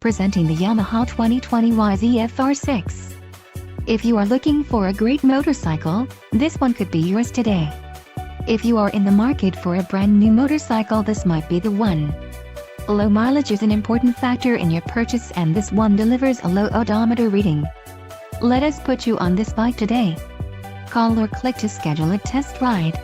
Presenting the Yamaha 2020 YZF-R6. If you are looking for a great motorcycle, this one could be yours today. If you are in the market for a brand new motorcycle, this might be the one. Low mileage is an important factor in your purchase, and this one delivers a low odometer reading. Let us put you on this bike today. Call or click to schedule a test ride.